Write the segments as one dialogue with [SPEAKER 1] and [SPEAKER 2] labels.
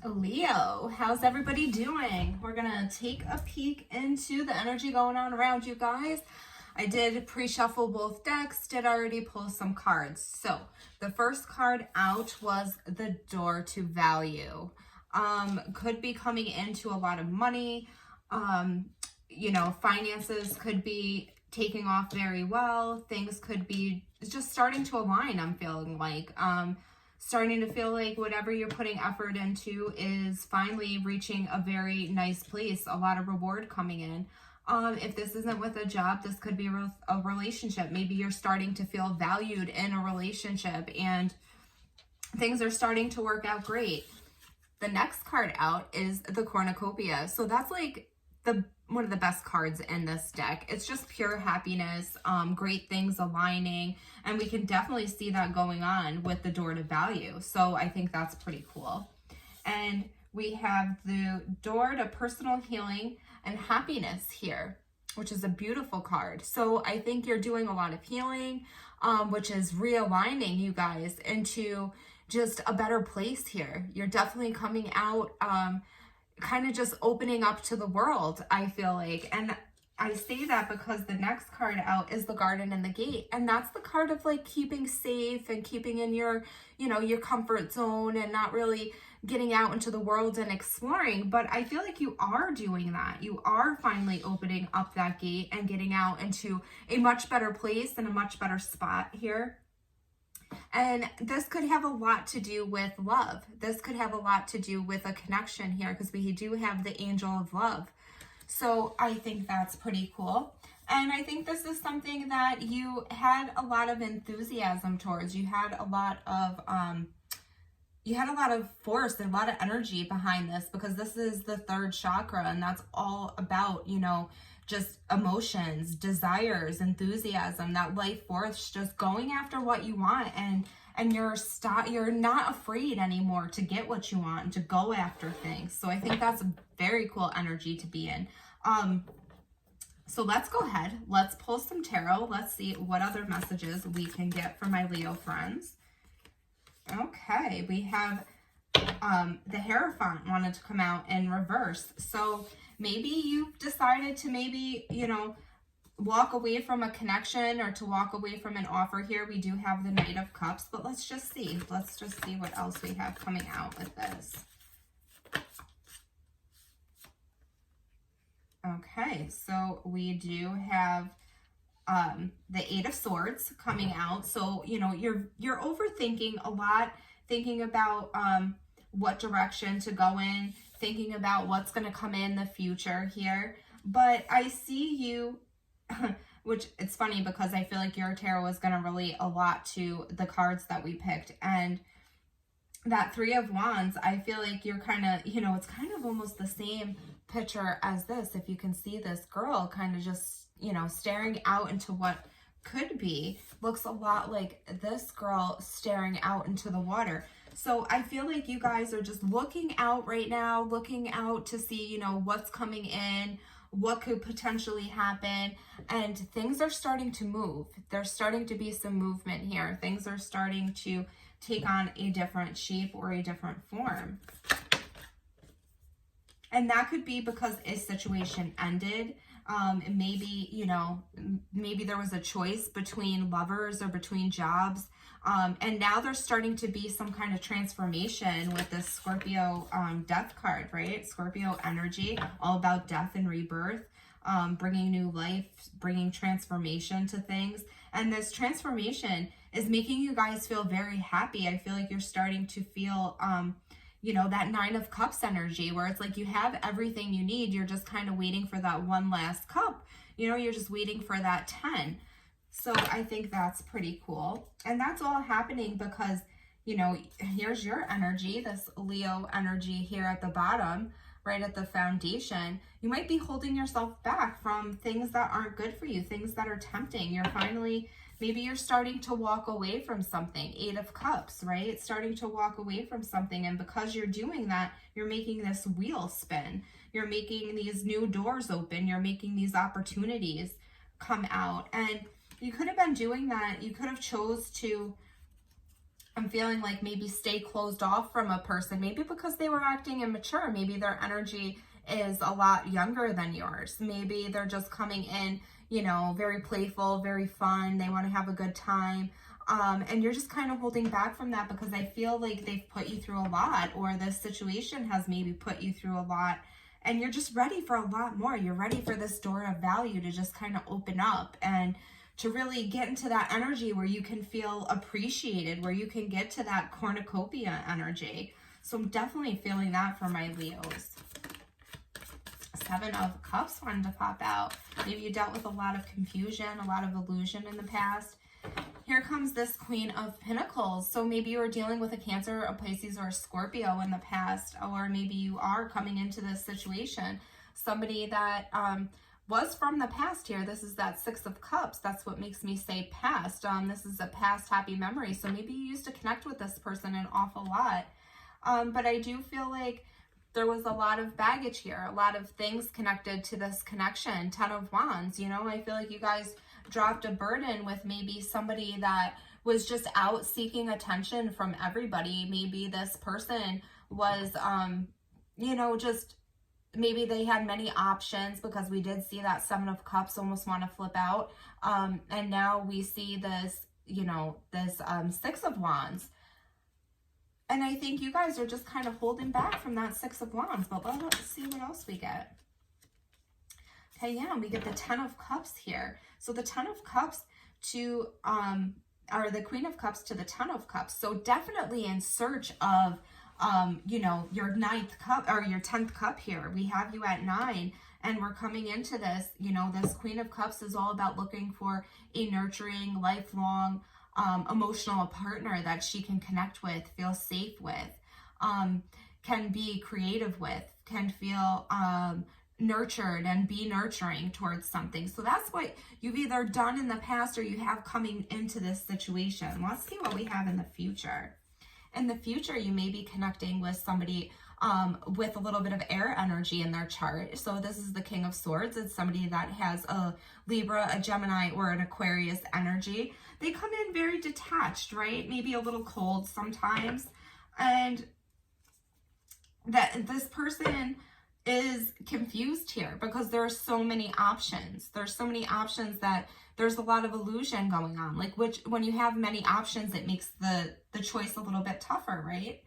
[SPEAKER 1] Leo, how's everybody doing? We're gonna take a peek into the energy going on around you guys. I did pre-shuffle both decks, did already pull some cards. So the first card out was the Door to Value. Could be coming into a lot of money. Finances could be taking off very well. Things could be just starting to align, I'm feeling like. Starting to feel like whatever you're putting effort into is finally reaching a very nice place, a lot of reward coming in. If this isn't with a job, this could be a relationship. Maybe you're starting to feel valued in a relationship and things are starting to work out great. The next card out is the Cornucopia. So that's like one of the best cards in this deck. It's just pure happiness, great things aligning, and we can definitely see that going on with the Door to Value. So I think that's pretty cool. And we have the Door to Personal Healing and Happiness here, which is a beautiful card. So I think you're doing a lot of healing, which is realigning you guys into just a better place here. You're definitely coming out, kind of just opening up to the world, I feel like. And I say that because the next card out is the Garden and the Gate. And that's the card of like keeping safe and keeping in your, your comfort zone and not really getting out into the world and exploring. But I feel like you are doing that. You are finally opening up that gate and getting out into a much better place and a much better spot here. And this could have a lot to do with love. This could have a lot to do with a connection here because we do have the Angel of Love. So I think that's pretty cool. And I think this is something that you had a lot of enthusiasm towards. You had a lot of force and a lot of energy behind this because this is the third chakra and that's all about, just emotions, desires, enthusiasm, that life force, just going after what you want, and you're not afraid anymore to get what you want and to go after things. So I think that's a very cool energy to be in. So let's go ahead, let's pull some tarot. Let's see what other messages we can get from my Leo friends. Okay, we have the Hierophant wanted to come out in reverse. So maybe you've decided to walk away from a connection or to walk away from an offer here. We do have the Knight of Cups, but let's just see. Let's just see what else we have coming out with this. Okay, so we do have the Eight of Swords coming out. So, you're overthinking a lot, thinking about what direction to go in, thinking about what's going to come in the future here. But I see you, which it's funny because I feel like your tarot is going to relate a lot to the cards that we picked. And that Three of Wands, I feel like you're kind of, it's kind of almost the same picture as this. If you can see this girl kind of just, staring out into what could be, looks a lot like this girl staring out into the water. So I feel like you guys are just looking out right now, looking out to see, what's coming in, what could potentially happen, and things are starting to move. There's starting to be some movement here. Things are starting to take on a different shape or a different form. And that could be because a situation ended. Maybe, maybe there was a choice between lovers or between jobs. And now there's starting to be some kind of transformation with this Scorpio death card, right? Scorpio energy, all about death and rebirth, bringing new life, bringing transformation to things. And this transformation is making you guys feel very happy. I feel like you're starting to feel, that Nine of Cups energy where it's like you have everything you need. You're just kind of waiting for that one last cup. You're just waiting for that 10. So I think that's pretty cool. And that's all happening because, here's your energy, this Leo energy here at the bottom, right at the foundation. You might be holding yourself back from things that aren't good for you, things that are tempting. Maybe you're starting to walk away from something. Eight of Cups, right? Starting to walk away from something. And because you're doing that, you're making this wheel spin. You're making these new doors open. You're making these opportunities come out. And you could have been doing that. You could have chose to I'm feeling like maybe stay closed off from a person, maybe because they were acting immature. Maybe their energy is a lot younger than yours. Maybe they're just coming in, you know, very playful, very fun. They want to have a good time. And you're just kind of holding back from that because I feel like they've put you through a lot, or this situation has maybe put you through a lot, and you're just ready for a lot more. You're ready for this door of value to just kind of open up and to really get into that energy where you can feel appreciated, where you can get to that cornucopia energy. So I'm definitely feeling that for my Leos. Seven of Cups wanted to pop out. Maybe you dealt with a lot of confusion, a lot of illusion in the past. Here comes this Queen of Pentacles. So maybe you were dealing with a Cancer, a Pisces, or a Scorpio in the past, or maybe you are coming into this situation. Somebody that was from the past here. This is that Six of Cups. That's what makes me say past. This is a past happy memory. So maybe you used to connect with this person an awful lot. But I do feel like there was a lot of baggage here, a lot of things connected to this connection. Ten of Wands, you know, I feel like you guys dropped a burden with maybe somebody that was just out seeking attention from everybody. Maybe this person was, you know, just maybe they had many options, because we did see that Seven of Cups almost want to flip out. And now we see this, you know, this Six of Wands. And I think you guys are just kind of holding back from that Six of Wands. But let's see what else we get. Okay, yeah, we get the Ten of Cups here. So the Ten of Cups to, or the Queen of Cups to the Ten of Cups. So definitely in search of, you know, your ninth cup or your 10th cup here. We have you at 9, and we're coming into this, you know, this Queen of Cups is all about looking for a nurturing, lifelong, emotional partner that she can connect with, feel safe with, can be creative with, can feel nurtured and be nurturing towards something. So that's what you've either done in the past or you have coming into this situation. Let's see what we have in the future. In the future, you may be connecting with somebody with a little bit of air energy in their chart. So this is the King of Swords. It's somebody that has a Libra, a Gemini, or an Aquarius energy. They come in very detached, right? Maybe a little cold sometimes. And that this person is confused here because there are so many options. There's so many options that there's a lot of illusion going on. Like, when you have many options, it makes the choice a little bit tougher, right?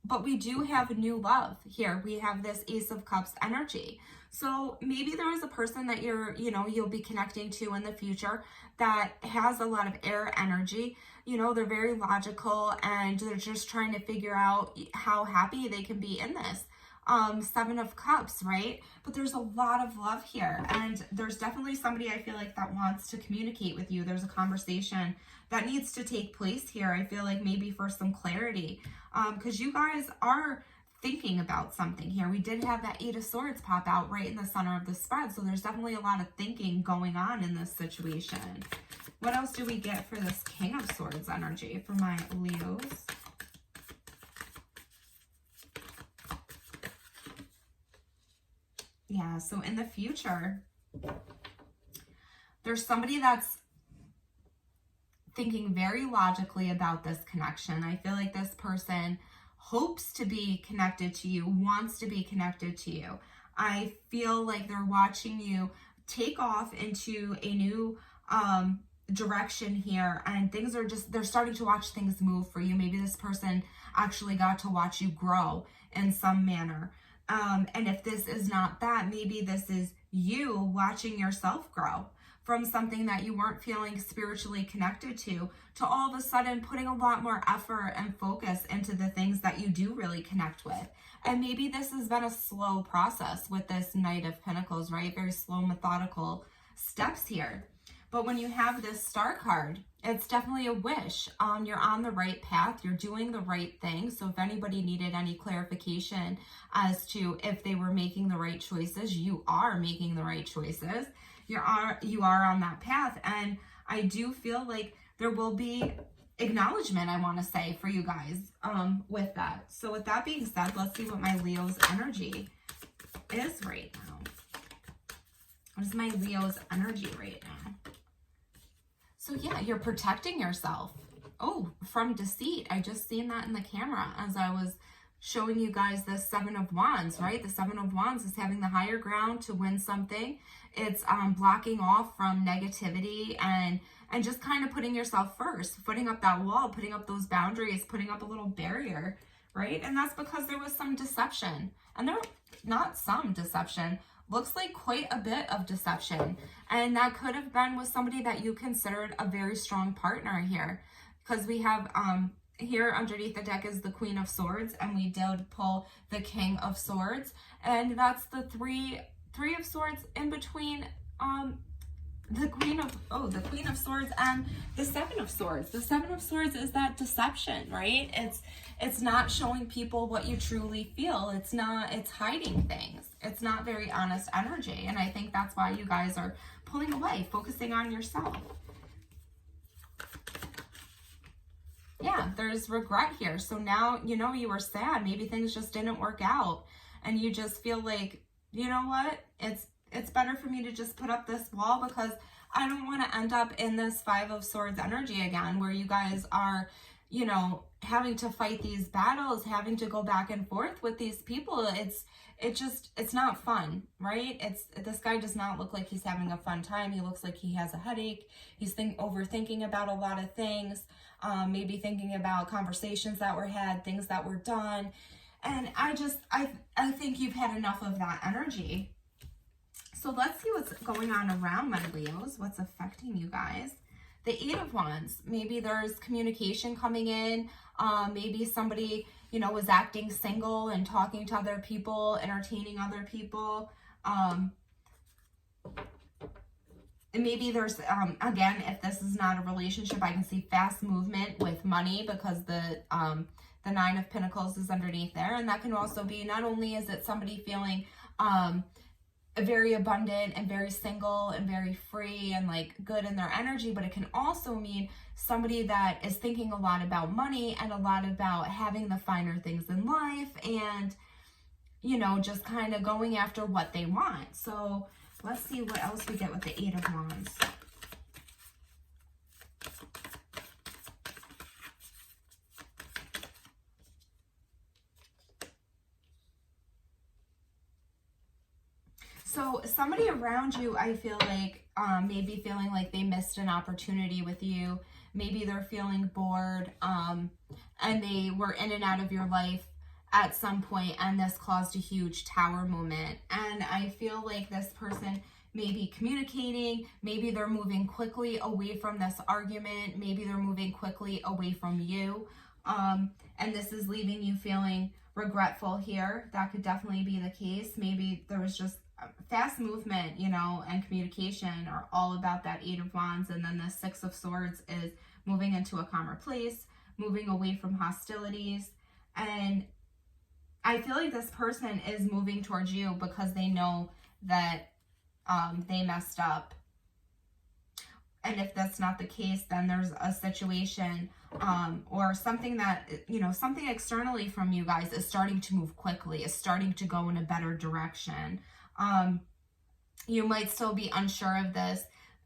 [SPEAKER 1] But we do have new love here. We have this Ace of Cups energy. So maybe there is a person that you'll be connecting to in the future that has a lot of air energy. You know, they're very logical and they're just trying to figure out how happy they can be in this. Seven of Cups, right? But there's a lot of love here, and there's definitely somebody I feel like that wants to communicate with you. There's a conversation that needs to take place here. I feel like maybe for some clarity, because you guys are thinking about something here. We did have that Eight of Swords pop out right in the center of the spread, so there's definitely a lot of thinking going on in this situation. What else do we get for this King of Swords energy for my Leos? Yeah, so in the future, there's somebody that's thinking very logically about this connection. I feel like this person hopes to be connected to you, wants to be connected to you. I feel like they're watching you take off into a new direction here, and things are just, they're starting to watch things move for you. Maybe this person actually got to watch you grow in some manner. And if this is not that, maybe this is you watching yourself grow from something that you weren't feeling spiritually connected to all of a sudden putting a lot more effort and focus into the things that you do really connect with. And maybe this has been a slow process with this Knight of Pentacles, right? Very slow, methodical steps here. But when you have this Star card, it's definitely a wish. You're on the right path. You're doing the right thing. So if anybody needed any clarification as to if they were making the right choices, you are making the right choices. You are on that path. And I do feel like there will be acknowledgement, I want to say, for you guys with that. So with that being said, let's see what my Leo's energy is right now. What is my Leo's energy right now? So yeah, you're protecting yourself. from deceit. I just seen that in the camera as I was showing you guys the Seven of Wands, right? The Seven of Wands is having the higher ground to win something. It's blocking off from negativity and just kind of putting yourself first, putting up that wall, putting up those boundaries, putting up a little barrier, right? And that's because there was some deception. And there, not some deception, looks like quite a bit of deception. And that could have been with somebody that you considered a very strong partner here. Because we have, here underneath the deck is the Queen of Swords, and we did pull the King of Swords. And that's the three of Swords in between the Queen of Swords and the Seven of Swords. The Seven of Swords is that deception, right? It's not showing people what you truly feel. It's hiding things. It's not very honest energy. And I think that's why you guys are pulling away, focusing on yourself. Yeah, there's regret here. So now, you know, you were sad. Maybe things just didn't work out. And you just feel like, you know what? It's better for me to just put up this wall because I don't want to end up in this Five of Swords energy again, where you guys are, you know, having to fight these battles, having to go back and forth with these people. It's not fun, right? This guy does not look like he's having a fun time. He looks like he has a headache. He's overthinking about a lot of things, maybe thinking about conversations that were had, things that were done. And I think you've had enough of that energy. So let's see what's going on around my Leos, what's affecting you guys. The Eight of Wands, maybe there's communication coming in. Maybe somebody, you know, was acting single and talking to other people, entertaining other people. And maybe there's, again, if this is not a relationship, I can see fast movement with money because the Nine of Pentacles is underneath there. And that can also be, not only is it somebody feeling very abundant and very single and very free and like good in their energy, but it can also mean somebody that is thinking a lot about money and a lot about having the finer things in life and, you know, just kind of going after what they want. So let's see what else we get with the Eight of Wands. So somebody around you, I feel like, maybe feeling like they missed an opportunity with you. Maybe they're feeling bored, and they were in and out of your life at some point, and this caused a huge tower moment. And I feel like this person may be communicating. Maybe they're moving quickly away from this argument. Maybe they're moving quickly away from you. And this is leaving you feeling regretful here. That could definitely be the case. Maybe there was just fast movement, you know, and communication are all about that Eight of Wands. And then the Six of Swords is moving into a calmer place, moving away from hostilities. And I feel like this person is moving towards you because they know that they messed up. And if that's not the case, then there's a situation or something that, you know, something externally from you guys is starting to move quickly, is starting to go in a better direction. You might still be unsure of this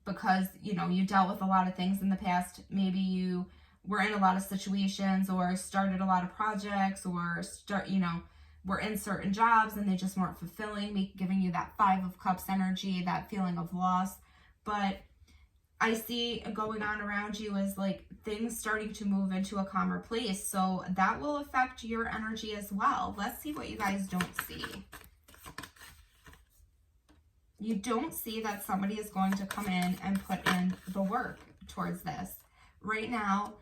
[SPEAKER 1] because, you know, you dealt with a lot of things in the past. Maybe you were in a lot of situations or started a lot of projects or were in certain jobs and they just weren't fulfilling, giving you that Five of Cups energy, that feeling of loss. But I see going on around you is like things starting to move into a calmer place. So that will affect your energy as well. Let's see what you guys don't see. You don't see that somebody is going to come in and put in the work towards this. Right now,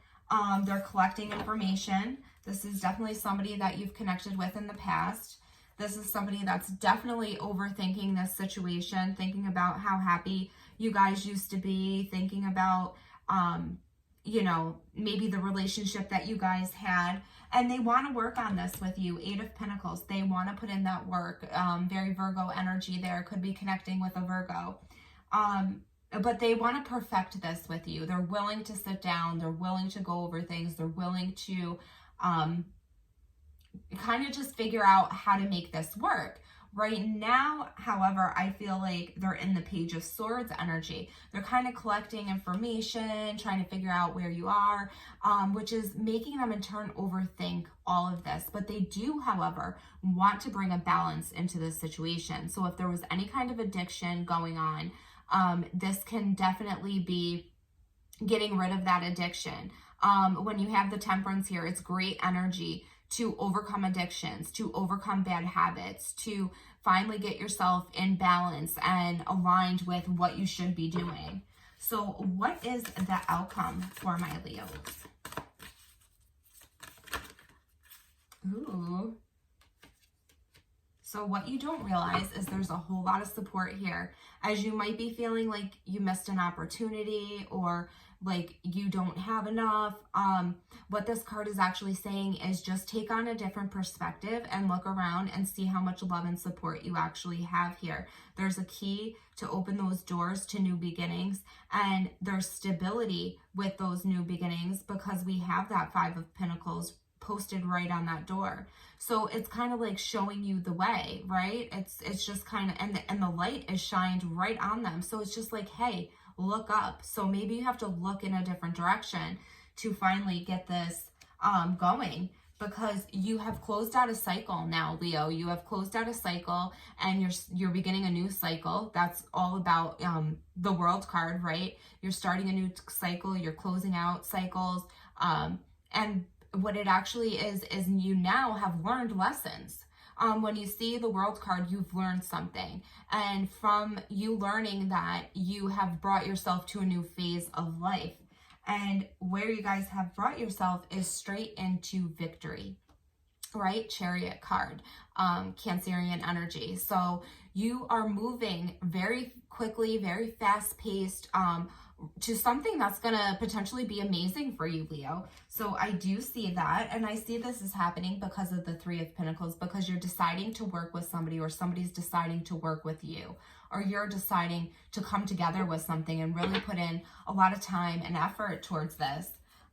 [SPEAKER 1] they're collecting information. This is definitely somebody that you've connected with in the past. This is somebody that's definitely overthinking this situation, thinking about how happy you guys used to be, thinking about, you know, maybe the relationship that you guys had. And they want to work on this with you. Eight of Pentacles. They want to put in that work. Very Virgo energy there. Could be connecting with a Virgo. But they want to perfect this with you. They're willing to sit down. They're willing to go over things. They're willing to kind of just figure out how to make this work. Right now, however, I feel like they're in the Page of Swords energy. They're kind of collecting information, trying to figure out where you are, which is making them in turn overthink all of this. But they do, however, want to bring a balance into this situation. So if there was any kind of addiction going on, this can definitely be getting rid of that addiction. When you have the Temperance here, it's great energy to overcome addictions, to overcome bad habits, to finally get yourself in balance and aligned with what you should be doing. So what is the outcome for my Leos? Ooh. So what you don't realize is there's a whole lot of support here, as you might be feeling like you missed an opportunity or like you don't have enough. What this card is actually saying is just take on a different perspective and look around and see how much love and support you actually have here. There's a key to open those doors to new beginnings, and there's stability with those new beginnings because we have that Five of Pentacles posted right on that door. So it's kind of like showing you the way, right? It's just kind of, and the light is shined right on them. So it's just like, hey, look up. So maybe you have to look in a different direction to finally get this going, because you have closed out a cycle now, Leo. You have closed out a cycle and you're beginning a new cycle. That's all about the World card, right? You're starting a new cycle, you're closing out cycles, and what it actually is you now have learned lessons. When you see the World card, you've learned something. And from you learning that, you have brought yourself to a new phase of life. And where you guys have brought yourself is straight into victory, right? Chariot card, Cancerian energy. So you are moving very quickly, very fast-paced, to something that's going to potentially be amazing for you, Leo. So I do see that, and I see this is happening because of the Three of Pentacles, because you're deciding to work with somebody, or somebody's deciding to work with you, or you're deciding to come together with something and really put in a lot of time and effort towards this.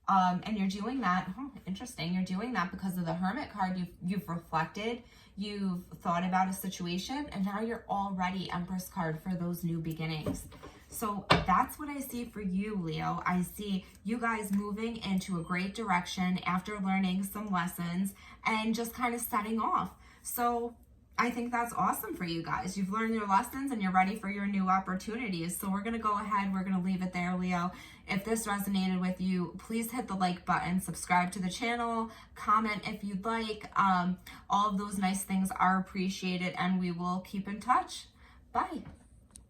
[SPEAKER 1] And you're doing that, interesting, you're doing that because of the Hermit card. You've reflected, you've thought about a situation, and now you're all ready, Empress card, for those new beginnings. So that's what I see for you, Leo. I see you guys moving into a great direction after learning some lessons and just kind of setting off. So I think that's awesome for you guys. You've learned your lessons and you're ready for your new opportunities. So we're going to go ahead. We're going to leave it there, Leo. If this resonated with you, please hit the like button, subscribe to the channel, comment if you'd like. All of those nice things are appreciated, and we will keep in touch. Bye.